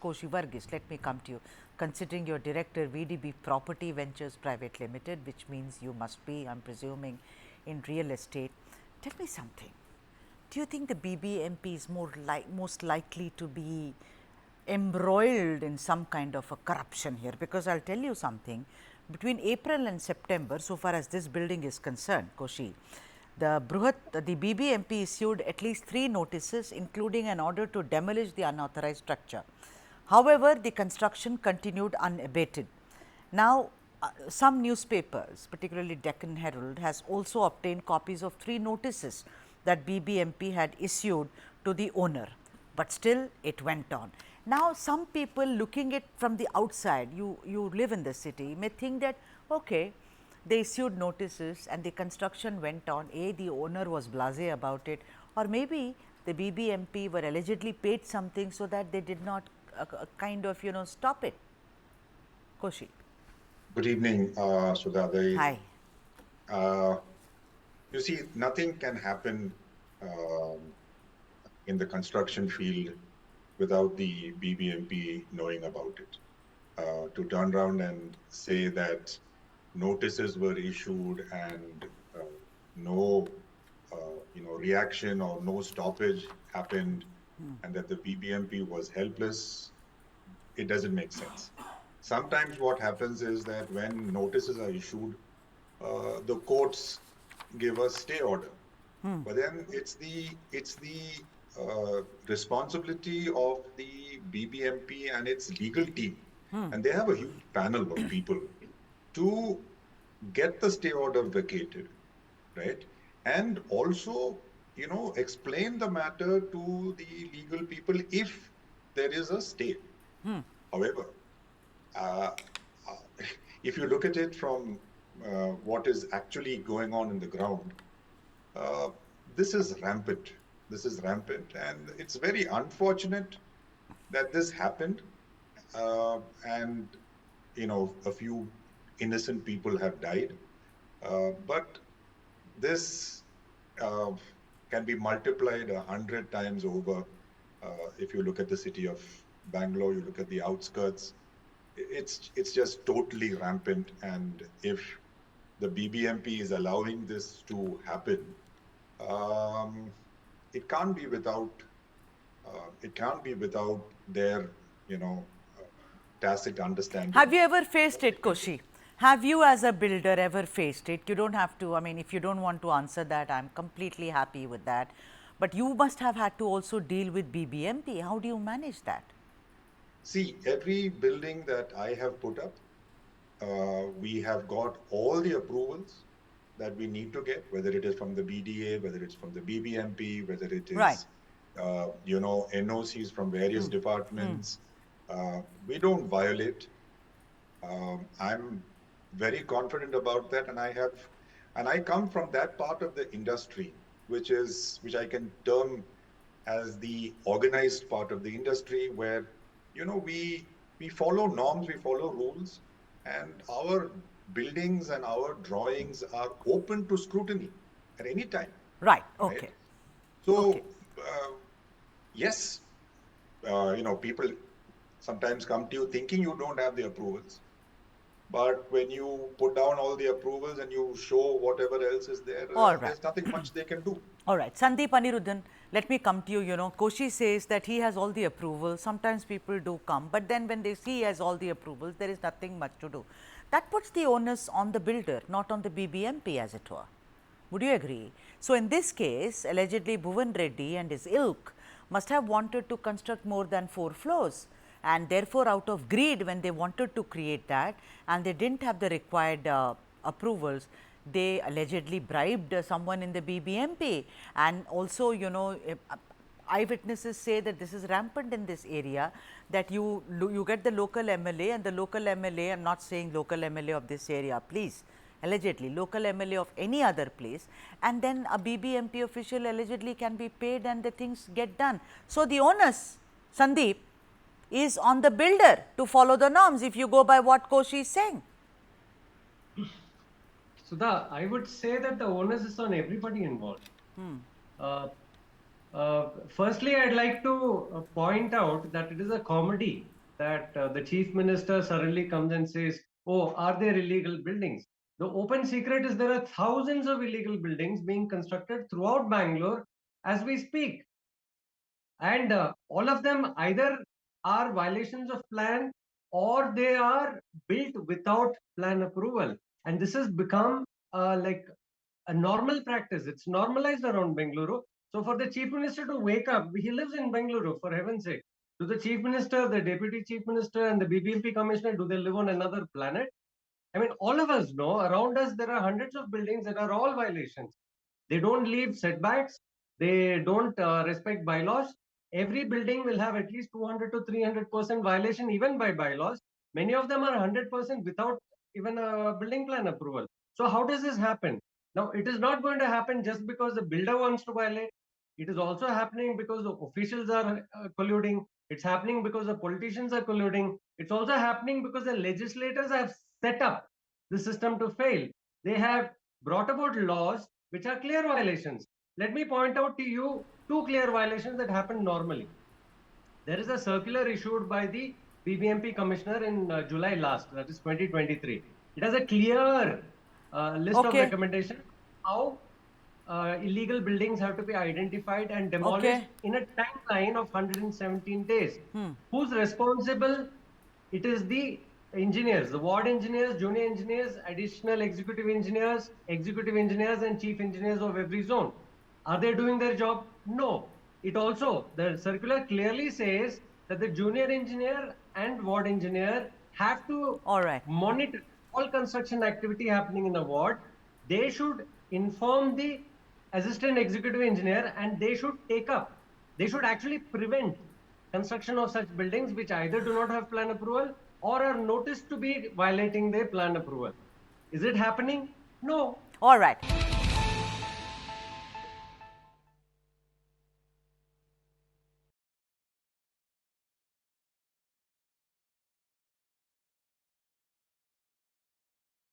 Koshi Varghese, let me come to you. Considering you're director VDB Property Ventures Private Limited, which means you must be, I'm presuming, in real estate. Tell me something. Do you think the BBMP is most likely to be embroiled in some kind of a corruption here? Because I'll tell you something, between April and September, so far as this building is concerned, Koshi, the BBMP issued at least 3 notices, including an order to demolish the unauthorized structure. However, the construction continued unabated. Now, some newspapers, particularly Deccan Herald, has also obtained copies of 3 notices that BBMP had issued to the owner, but still it went on. Now, some people looking at from the outside, you live in the city, may think that okay, they issued notices and the construction went on, the owner was blasé about it, or maybe the BBMP were allegedly paid something so that they did not kind of stop it. Koshi. Good evening, Sudha. Hi. You see, nothing can happen in the construction field without the BBMP knowing about it. To turn around and say that notices were issued and no reaction or no stoppage happened and that the BBMP was helpless, it doesn't make sense. Sometimes what happens is that when notices are issued, the courts give a stay order, but then it's the responsibility of the BBMP and its legal team, and they have a huge panel of people to get the stay order vacated, right? And also, explain the matter to the legal people if there is a stay. However, if you look at it from what is actually going on in the ground, this is rampant. This is rampant, and it's very unfortunate that this happened. And a few innocent people have died, but this can be multiplied 100 times over. If you look at the city of Bangalore, you look at the outskirts, it's just totally rampant. And if the BBMP is allowing this to happen, it can't be without their tacit understanding. Have you ever faced it, Koshi? Have you as a builder ever faced it? You don't have to, I mean, if you don't want to answer that, I'm completely happy with that. But you must have had to also deal with BBMP. How do you manage that? See, every building that I have put up, we have got all the approvals that we need to get, whether it is from the BDA, whether it's from the BBMP, whether it is, NOCs from various departments. We don't violate. I'm very confident about that, and I come from that part of the industry, which I can term as the organized part of the industry, where we follow norms, we follow rules, and our buildings and our drawings are open to scrutiny at any time. Right. Okay. Right? So, yes, people sometimes come to you thinking you don't have the approvals. But when you put down all the approvals and you show whatever else is there, there's nothing much they can do. All right. Sandeep Aniruddhan, let me come to you. Koshi says that he has all the approvals. Sometimes people do come, but then when they see he has all the approvals, there is nothing much to do. That puts the onus on the builder, not on the BBMP, as it were. Would you agree? So, in this case, allegedly Bhuvan Reddy and his ilk must have wanted to construct more than 4 floors. And therefore, out of greed, when they wanted to create that and they didn't have the required approvals, they allegedly bribed someone in the BBMP. And also, eyewitnesses say that this is rampant in this area, that you get the local MLA, and the local MLA, I am not saying local MLA of this area, please, allegedly local MLA of any other place, and then a BBMP official allegedly can be paid and the things get done. So, the onus, Sandeep, is on the builder to follow the norms, if you go by what Koshi is saying. Sudha, I would say that the onus is on everybody involved. Firstly, I'd like to point out that it is a comedy that the chief minister suddenly comes and says, "Oh, are there illegal buildings?" The open secret is there are thousands of illegal buildings being constructed throughout Bangalore as we speak. And all of them either are violations of plan or they are built without plan approval. And this has become like a normal practice. It's normalized around Bengaluru. So for the chief minister to wake up, he lives in Bengaluru, for heaven's sake. Do the chief minister, the deputy chief minister, and the BBMP commissioner, do they live on another planet? I mean, all of us know around us there are hundreds of buildings that are all violations. They don't leave setbacks. They don't respect bylaws. Every building will have at least 200 to 300% violation, even by bylaws. Many of them are 100% without even a building plan approval. So how does this happen? Now, it is not going to happen just because the builder wants to violate. It is also happening because the officials are colluding. It's happening because the politicians are colluding. It's also happening because the legislators have set up the system to fail. They have brought about laws which are clear violations. Let me point out to you two clear violations that happen normally. There is a circular issued by the BBMP commissioner in July last, that is 2023. It has a clear list of recommendations how illegal buildings have to be identified and demolished in a timeline of 117 days. Who's responsible? It is the engineers, the ward engineers, junior engineers, additional executive engineers, and chief engineers of every zone. Are they doing their job? No. It also, the circular clearly says that the junior engineer and ward engineer have to monitor all construction activity happening in the ward. They should inform the assistant executive engineer and they should take up, they should actually prevent construction of such buildings which either do not have plan approval or are noticed to be violating their plan approval. Is it happening? No. All right.